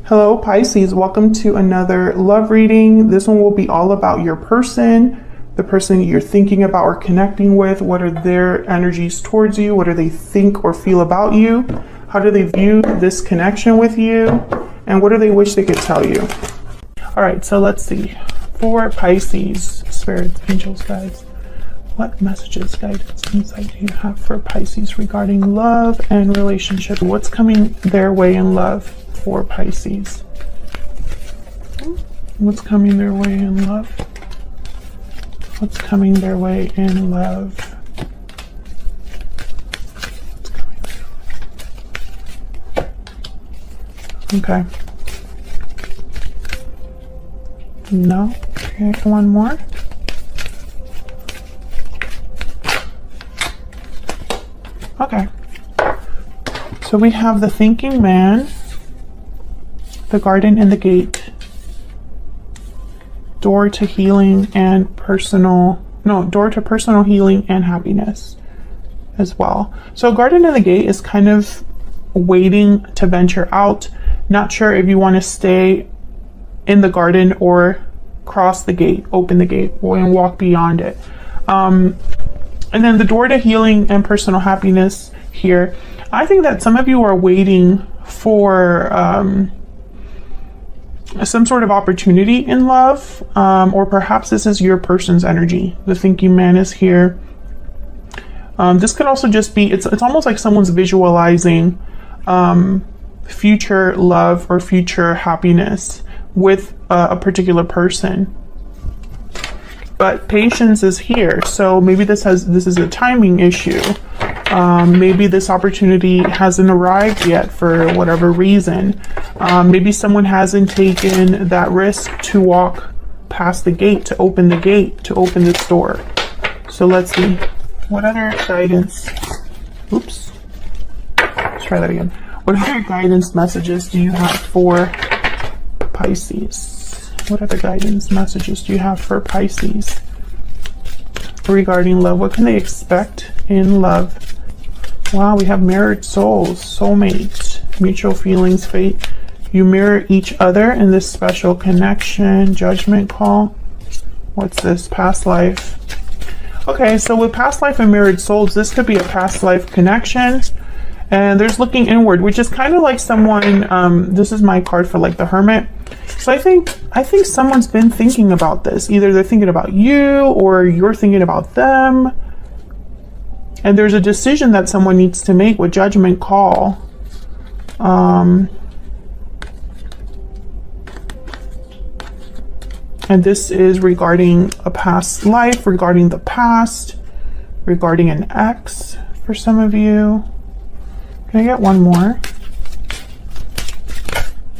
Hello Pisces, welcome to another love reading. This one will be all about your person, the person you're thinking about or connecting with. What are their energies towards you? What do they think or feel about you? How do they view this connection with you? And what do they wish they could tell you? All right, so let's see. For Pisces, spirits, angels, guides, what messages, guidance, insight do you have for Pisces regarding love and relationship? What's coming their way in love for Pisces? What's coming their way in love? What's coming their way in love? Okay. No. Okay, one more. Okay. So we have the thinking man, the garden and the gate, door to healing and door to personal healing and happiness as well. So garden and the gate is kind of waiting to venture out. Not sure if you want to stay in the garden or cross the gate, open the gate, and walk beyond it. And then the door to healing and personal happiness here. I think that some of you are waiting for some sort of opportunity in love, or perhaps this is your person's energy. The thinking man is here. This could also just be, it's almost like someone's visualizing future love or future happiness with a particular person. But patience is here, so maybe this is a timing issue. Maybe this opportunity hasn't arrived yet for whatever reason. Maybe someone hasn't taken that risk to walk past the gate, to open this door. So let's see. What other guidance? Oops. Let's try that again. What other guidance messages do you have for Pisces? What other guidance messages do you have for Pisces regarding love? What can they expect in love? Wow, we have mirrored souls, soulmates, mutual feelings, fate. You mirror each other in this special connection, judgment call. What's this? Past life. Okay, so with past life and mirrored souls, this could be a past life connection. And there's looking inward, which is kind of like someone, this is my card for like the Hermit. So I think someone's been thinking about this. Either they're thinking about you or you're thinking about them. And there's a decision that someone needs to make with judgment call. And this is regarding a past life, regarding the past, regarding an ex for some of you. Can I get one more?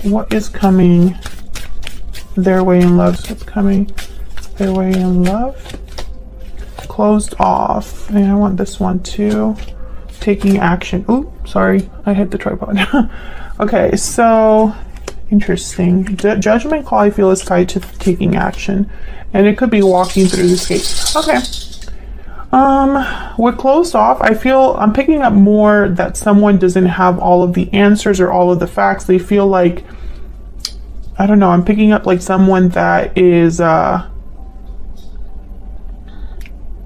What is coming their way in love? So what's coming their way in love? Closed off. And I want this one too. Taking action. Ooh, sorry. I hit the tripod. Okay, so interesting. Judgment call, I feel, is tied to taking action. And it could be walking through this gate. Okay. With closed off, I feel I'm picking up more that someone doesn't have all of the answers or all of the facts. They feel like, I don't know, I'm picking up like someone that is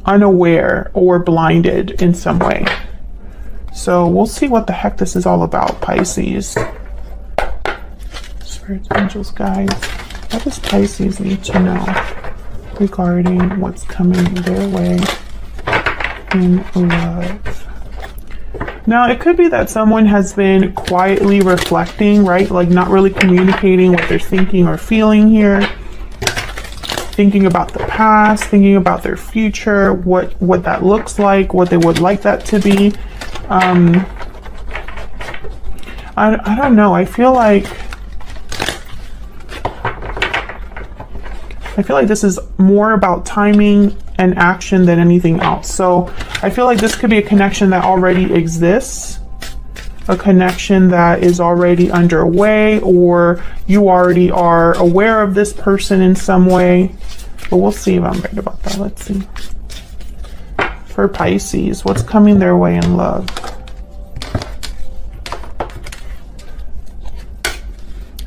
unaware or blinded in some way. So we'll see what the heck this is all about, Pisces. Spirits, angels, guides. What does Pisces need to know regarding what's coming their way in love? Now, it could be that someone has been quietly reflecting, right? Like not really communicating what they're thinking or feeling here. Thinking about the past, thinking about their future, what that looks like, what they would like that to be. I don't know. I feel like this is more about timing and action than anything else. So I feel like this could be a connection that already exists, a connection that is already underway, or you already are aware of this person in some way. But we'll see if I'm right about that. Let's see. For Pisces, what's coming their way in love?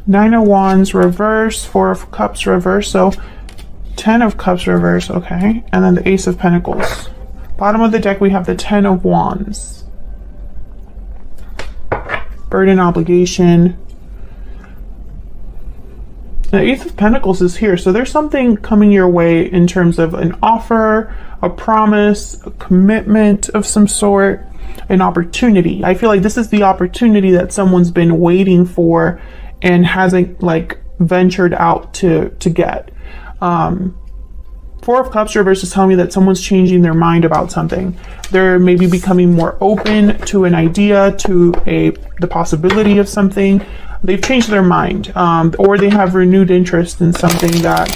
Nine of Wands reverse, Four of Cups reverse, so 10 of Cups reverse, okay, and then the Ace of Pentacles. Bottom of the deck we have the 10 of Wands. Burden, obligation. The Eighth of Pentacles is here, so there's something coming your way in terms of an offer, a promise, a commitment of some sort, an opportunity. I feel like this is the opportunity that someone's been waiting for and hasn't like ventured out to get. Four of Cups reverse is telling me that someone's changing their mind about something. They're maybe becoming more open to an idea, to the possibility of something. They've changed their mind, or they have renewed interest in something that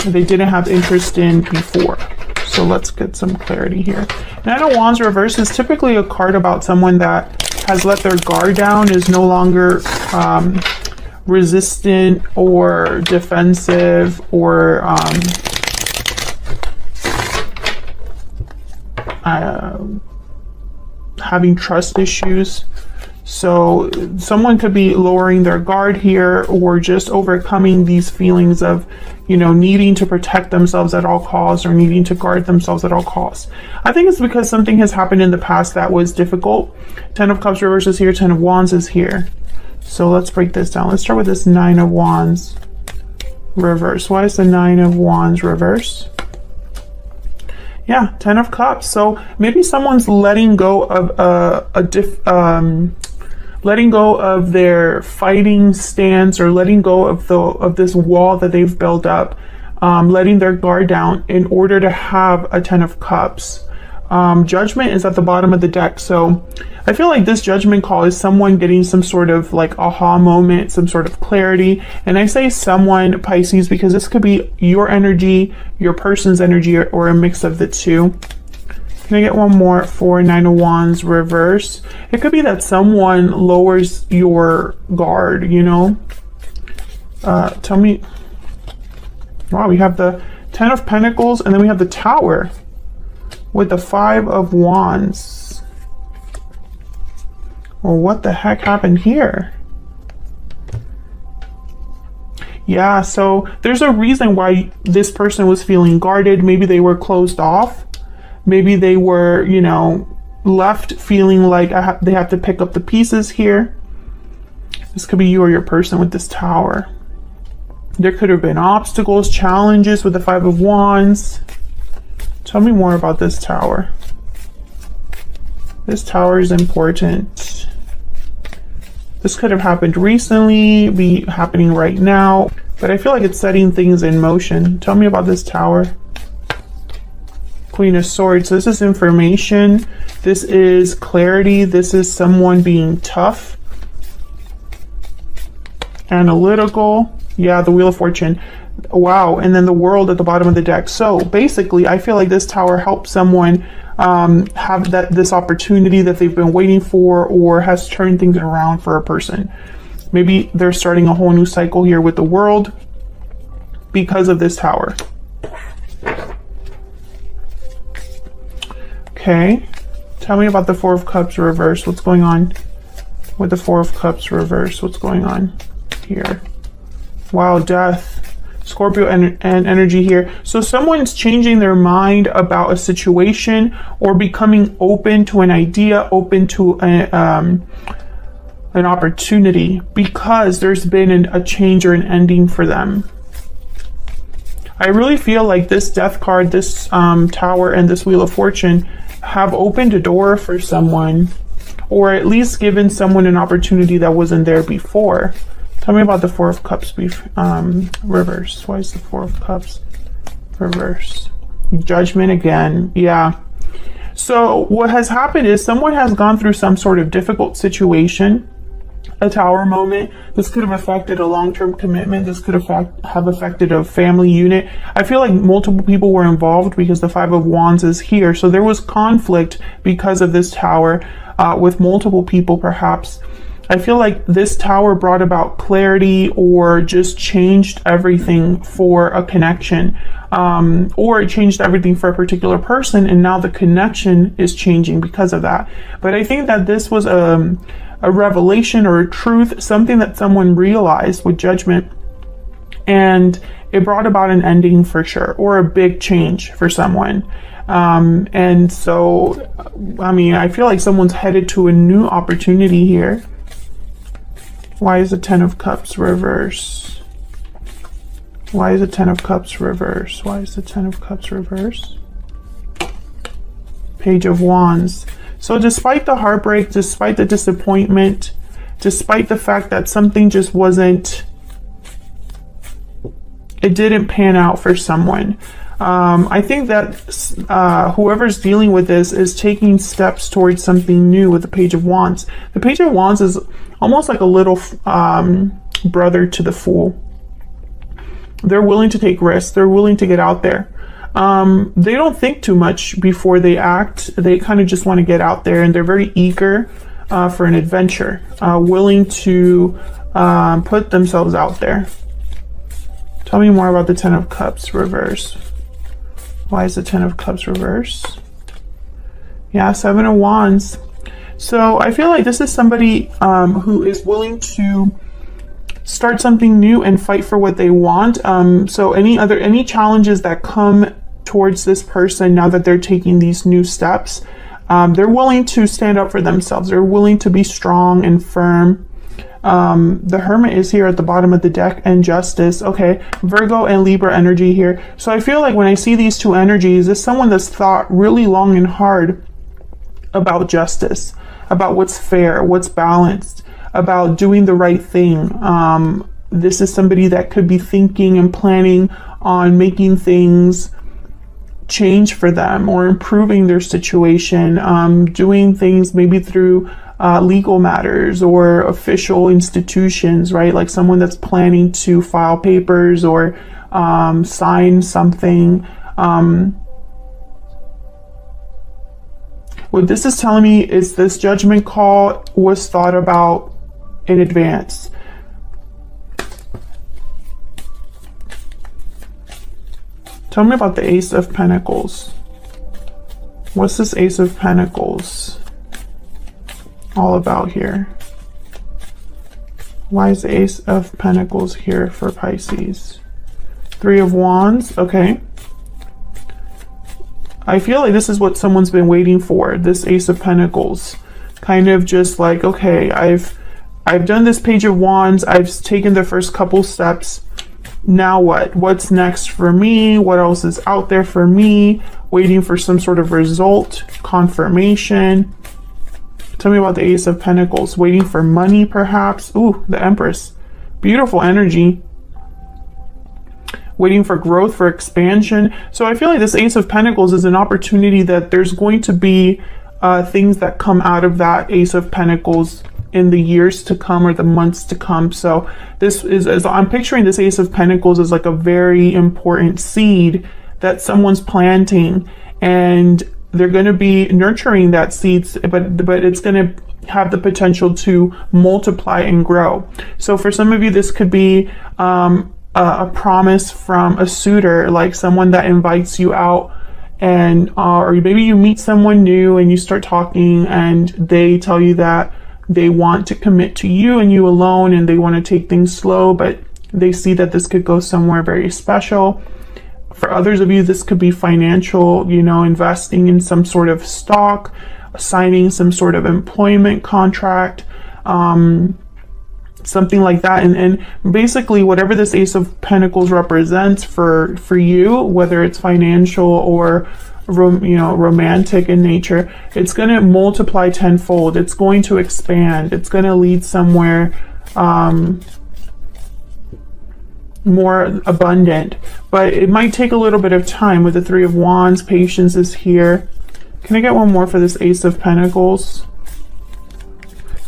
they didn't have interest in before. So let's get some clarity here. Nine of Wands reverse is typically a card about someone that has let their guard down, is no longer resistant or defensive or having trust issues. So someone could be lowering their guard here, or just overcoming these feelings of, you know, needing to protect themselves at all costs, or needing to guard themselves at all costs. I think it's because something has happened in the past that was difficult. 10 of Cups reverse is here, 10 of Wands is here. So let's break this down. Let's start with this 9 of Wands reverse. Why is the 9 of Wands reverse? Yeah, 10 of Cups. So maybe someone's letting go of letting go of their fighting stance, or letting go of this wall that they've built up, letting their guard down in order to have a 10 of Cups. Judgment is at the bottom of the deck. So I feel like this judgment call is someone getting some sort of like aha moment, some sort of clarity. And I say someone, Pisces, because this could be your energy, your person's energy, or a mix of the two. Can I get one more for 9 of Wands reverse? It could be that someone lowers your guard, you know? Tell me. Wow, we have the 10 of Pentacles, and then we have the Tower with the 5 of Wands. Well, what the heck happened here? Yeah, so there's a reason why this person was feeling guarded. Maybe they were closed off. Maybe they were, you know, left feeling like they have to pick up the pieces here. This could be you or your person with this Tower. There could have been obstacles, challenges with the 5 of Wands. Tell me more about this Tower. This Tower is important. This could have happened recently, be happening right now, but I feel like it's setting things in motion. Tell me about this Tower. Queen of Swords. So this is information. This is clarity. This is someone being tough. Analytical. Yeah, the Wheel of Fortune. Wow. And then the World at the bottom of the deck. So basically, I feel like this Tower helps someone have this opportunity that they've been waiting for, or has turned things around for a person. Maybe they're starting a whole new cycle here with the World because of this Tower. Okay, tell me about the 4 of Cups reverse. What's going on with the 4 of Cups reverse? What's going on here? Wow, Death, Scorpio and energy here. So someone's changing their mind about a situation, or becoming open to an idea, open to an opportunity, because there's been a change or an ending for them. I really feel like this Death card, this Tower, and this Wheel of Fortune have opened a door for someone, or at least given someone an opportunity that wasn't there before. Tell me about the 4 of Cups reverse. Why is the 4 of Cups reverse? Judgment again. Yeah. So what has happened is someone has gone through some sort of difficult situation, a Tower moment. This could have affected a long-term commitment. This could have affected a family unit. I feel like multiple people were involved because the 5 of Wands is here. So there was conflict because of this Tower with multiple people perhaps. I feel like this Tower brought about clarity or just changed everything for a connection, or it changed everything for a particular person, and now the connection is changing because of that. But I think that this was a revelation or a truth, something that someone realized with Judgment, and it brought about an ending for sure, or a big change for someone. And so, I mean, I feel like someone's headed to a new opportunity here. Why is the Ten of Cups reverse? Why is the Ten of Cups reverse? Why is the Ten of Cups reverse? Page of Wands. So despite the heartbreak, despite the disappointment, despite the fact that something just wasn't, it didn't pan out for someone. I think that whoever's dealing with this is taking steps towards something new with the Page of Wands. The Page of Wands is almost like a little brother to the Fool. They're willing to take risks. They're willing to get out there. They don't think too much before they act. They kind of just want to get out there, and they're very eager for an adventure, willing to put themselves out there. Tell me more about the Ten of Cups reverse. Why is the Ten of Cups reverse? Yeah, Seven of Wands. So I feel like this is somebody who is willing to start something new and fight for what they want. So any challenges that come towards this person now that they're taking these new steps, they're willing to stand up for themselves. They're willing to be strong and firm. The Hermit is here at the bottom of the deck, and Justice. Okay, Virgo and Libra energy here. So I feel like when I see these two energies, it's someone that's thought really long and hard about justice, about what's fair, what's balanced, about doing the right thing. This is somebody that could be thinking and planning on making things change for them or improving their situation, doing things maybe through legal matters or official institutions, right? Like someone that's planning to file papers or sign something. What this is telling me is this judgment call was thought about in advance. Tell me about the Ace of Pentacles. What's this Ace of Pentacles all about here? Why is the Ace of Pentacles here for Pisces? Three of Wands. Okay. I feel like this is what someone's been waiting for, this Ace of Pentacles. Kind of just like, okay, I've done this Page of Wands, I've taken the first couple steps. Now what? What's next for me? What else is out there for me? Waiting for some sort of result, confirmation. Tell me about the Ace of Pentacles. Waiting for money, perhaps. Ooh, the Empress. Beautiful energy. Waiting for growth, for expansion. So I feel like this Ace of Pentacles is an opportunity that there's going to be things that come out of that Ace of Pentacles in the years to come or the months to come. So this is, as I'm picturing this Ace of Pentacles as like a very important seed that someone's planting, and they're going to be nurturing that seeds, but it's going to have the potential to multiply and grow. So for some of you, this could be a promise from a suitor, like someone that invites you out, and or maybe you meet someone new and you start talking and they tell you that they want to commit to you and you alone, and they want to take things slow, but they see that this could go somewhere very special. For others of you, this could be financial, you know, investing in some sort of stock, signing some sort of employment contract, something like that. And basically whatever this Ace of Pentacles represents for you, whether it's financial or romantic in nature, it's going to multiply tenfold. It's going to expand. It's going to lead somewhere more abundant, but it might take a little bit of time. With the Three of Wands, patience is here. Can I get one more for this Ace of Pentacles?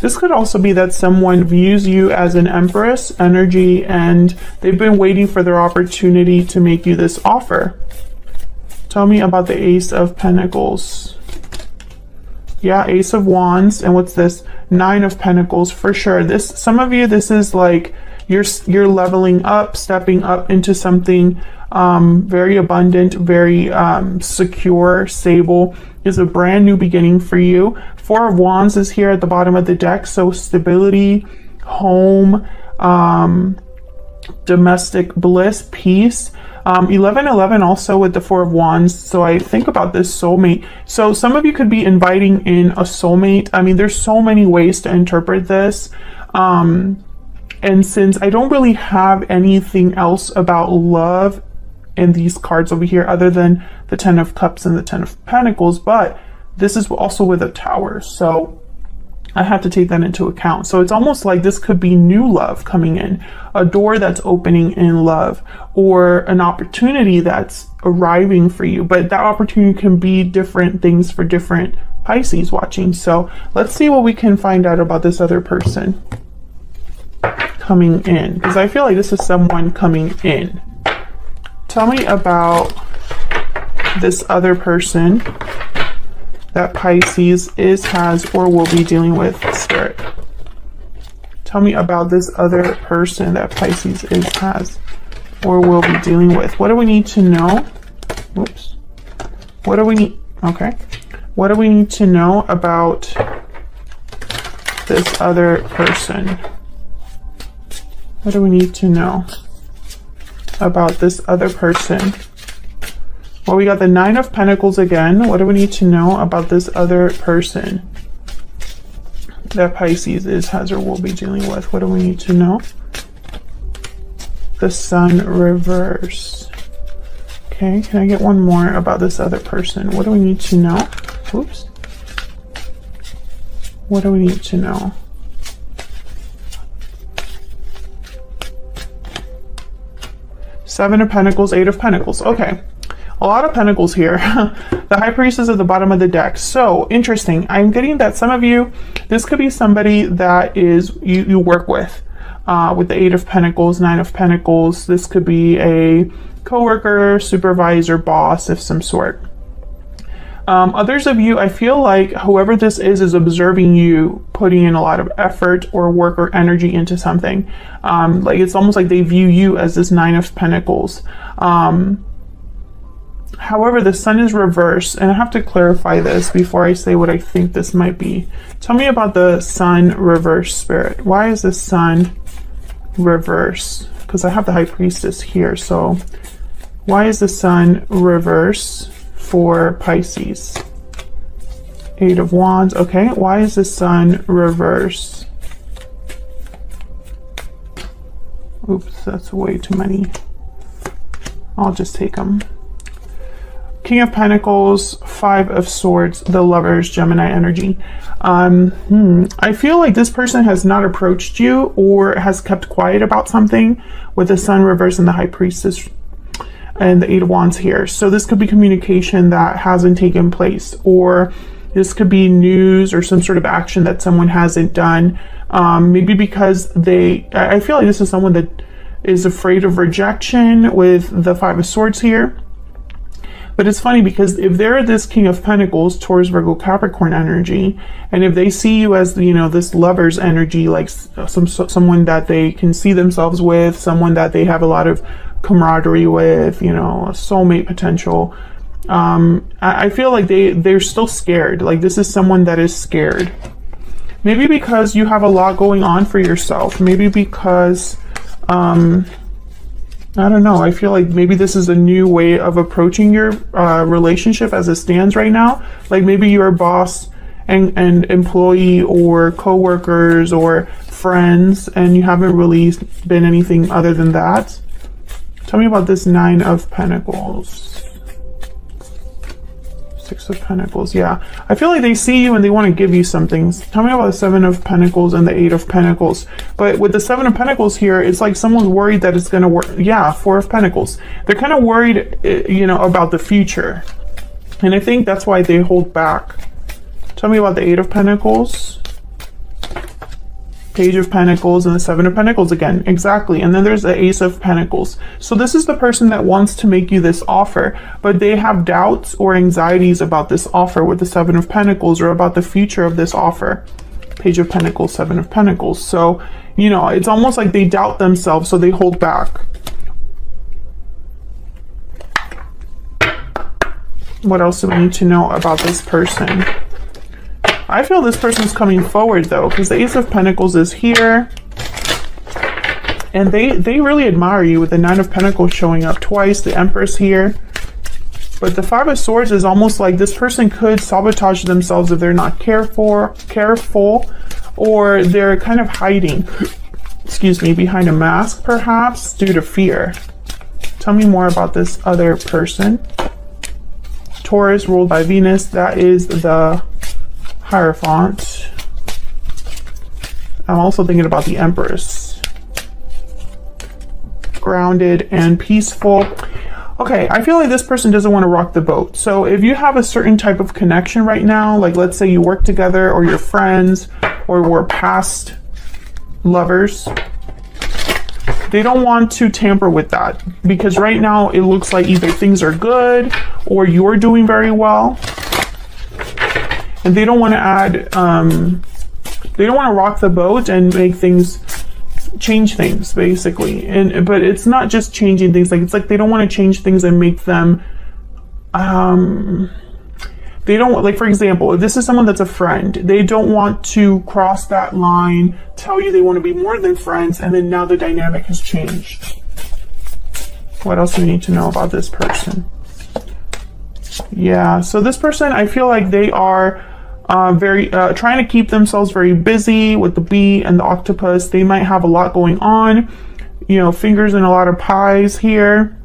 This could also be that someone views you as an Empress energy and they've been waiting for their opportunity to make you this offer. Tell me about the Ace of Pentacles. Yeah, Ace of Wands. And what's this? 9 of Pentacles. For sure. This, some of you, this is like you're leveling up, stepping up into something very abundant, very secure, stable. Is a brand new beginning for you. 4 of Wands is here at the bottom of the deck. So stability, home, domestic bliss, peace. 1111 also with the 4 of Wands. So I think about this soulmate. So some of you could be inviting in a soulmate. I mean, there's so many ways to interpret this. And since I don't really have anything else about love in these cards over here other than the 10 of Cups and the 10 of Pentacles, but this is also with a Tower. So I have to take that into account. So it's almost like this could be new love coming in, a door that's opening in love, or an opportunity that's arriving for you. But that opportunity can be different things for different Pisces watching. So let's see what we can find out about this other person coming in, because I feel like this is someone coming in. Tell me about this other person that Pisces is, has, or will be dealing with, Spirit. Tell me about this other person that Pisces is, has, or will be dealing with. What do we need to know? Oops. What do we need? Okay. What do we need to know about this other person? What do we need to know about this other person? Well, we got the 9 of Pentacles again. What do we need to know about this other person that Pisces is, has, or will be dealing with? What do we need to know? The Sun reverse. Okay, can I get one more about this other person? What do we need to know? Oops. What do we need to know? Seven of Pentacles, 8 of Pentacles. Okay. A lot of Pentacles here. The High Priestess at the bottom of the deck. So interesting. I'm getting that some of you, this could be somebody that is you work with the 8 of Pentacles, 9 of Pentacles. This could be a coworker, supervisor, boss of some sort. Others of you, I feel like whoever this is observing you putting in a lot of effort or work or energy into something. Like it's almost like they view you as this 9 of Pentacles. However, the Sun is reversed, and I have to clarify this before I say what I think this might be. Tell me about the Sun reverse, Spirit. Why is the Sun reverse? Because I have the High Priestess here. So why is the Sun reverse for Pisces? 8 of Wands. Okay, why is the Sun reverse? Oops, that's way too many. I'll just take them. King of Pentacles, 5 of Swords, the Lovers, Gemini energy. I feel like this person has not approached you or has kept quiet about something with the Sun reverse and the High Priestess and the 8 of Wands here. So this could be communication that hasn't taken place, or this could be news or some sort of action that someone hasn't done. Maybe because I feel like this is someone that is afraid of rejection with the 5 of Swords here. But it's funny because if they're this King of Pentacles, Taurus, Virgo, Capricorn energy, and if they see you as, you know, this Lover's energy, like someone that they can see themselves with, someone that they have a lot of camaraderie with, you know, a soulmate potential, I feel like they're still scared. Like this is someone that is scared. Maybe because you have a lot going on for yourself. Maybe because, I don't know. I feel like maybe this is a new way of approaching your relationship as it stands right now. Like maybe you're a boss and employee or co-workers or friends, and you haven't really been anything other than that. Tell me about this 9 of Pentacles. 6 of Pentacles. Yeah, I feel like they see you and they want to give you something. Tell me about the 7 of Pentacles and the 8 of Pentacles. But with the 7 of Pentacles here, it's like someone's worried that it's going to work. Yeah, 4 of Pentacles. They're kind of worried, you know, about the future. And I think that's why they hold back. Tell me about the 8 of Pentacles. Page of Pentacles and the Seven of Pentacles again. Exactly. And then there's the Ace of Pentacles. So this is the person that wants to make you this offer, but they have doubts or anxieties about this offer with the Seven of Pentacles, or about the future of this offer. Page of Pentacles, Seven of Pentacles. So, you know, it's almost like they doubt themselves, so they hold back. What else do we need to know about this person? I feel this person's coming forward though, because the Ace of Pentacles is here. And they really admire you with the Nine of Pentacles showing up twice, the Empress here. But the Five of Swords is almost like this person could sabotage themselves if they're not careful, or they're kind of hiding, excuse me, behind a mask perhaps due to fear. Tell me more about this other person. Taurus ruled by Venus, that is the Hierophant. I'm also thinking about the Empress. Grounded and peaceful. Okay, I feel like this person doesn't want to rock the boat. So if you have a certain type of connection right now, like let's say you work together, or you're friends, or were past lovers, they don't want to tamper with that, because right now it looks like either things are good or you're doing very well. And they don't want to add, they don't want to rock the boat and make things, change things basically. But it's not just changing things, like it's like they don't want to change things and make them, they don't, like for example, if this is someone that's a friend, they don't want to cross that line, tell you they want to be more than friends, and then now the dynamic has changed. What else do we need to know about this person? Yeah, so this person, I feel like they are very trying to keep themselves very busy with the bee and the octopus. They might have a lot going on, you know, fingers in a lot of pies here.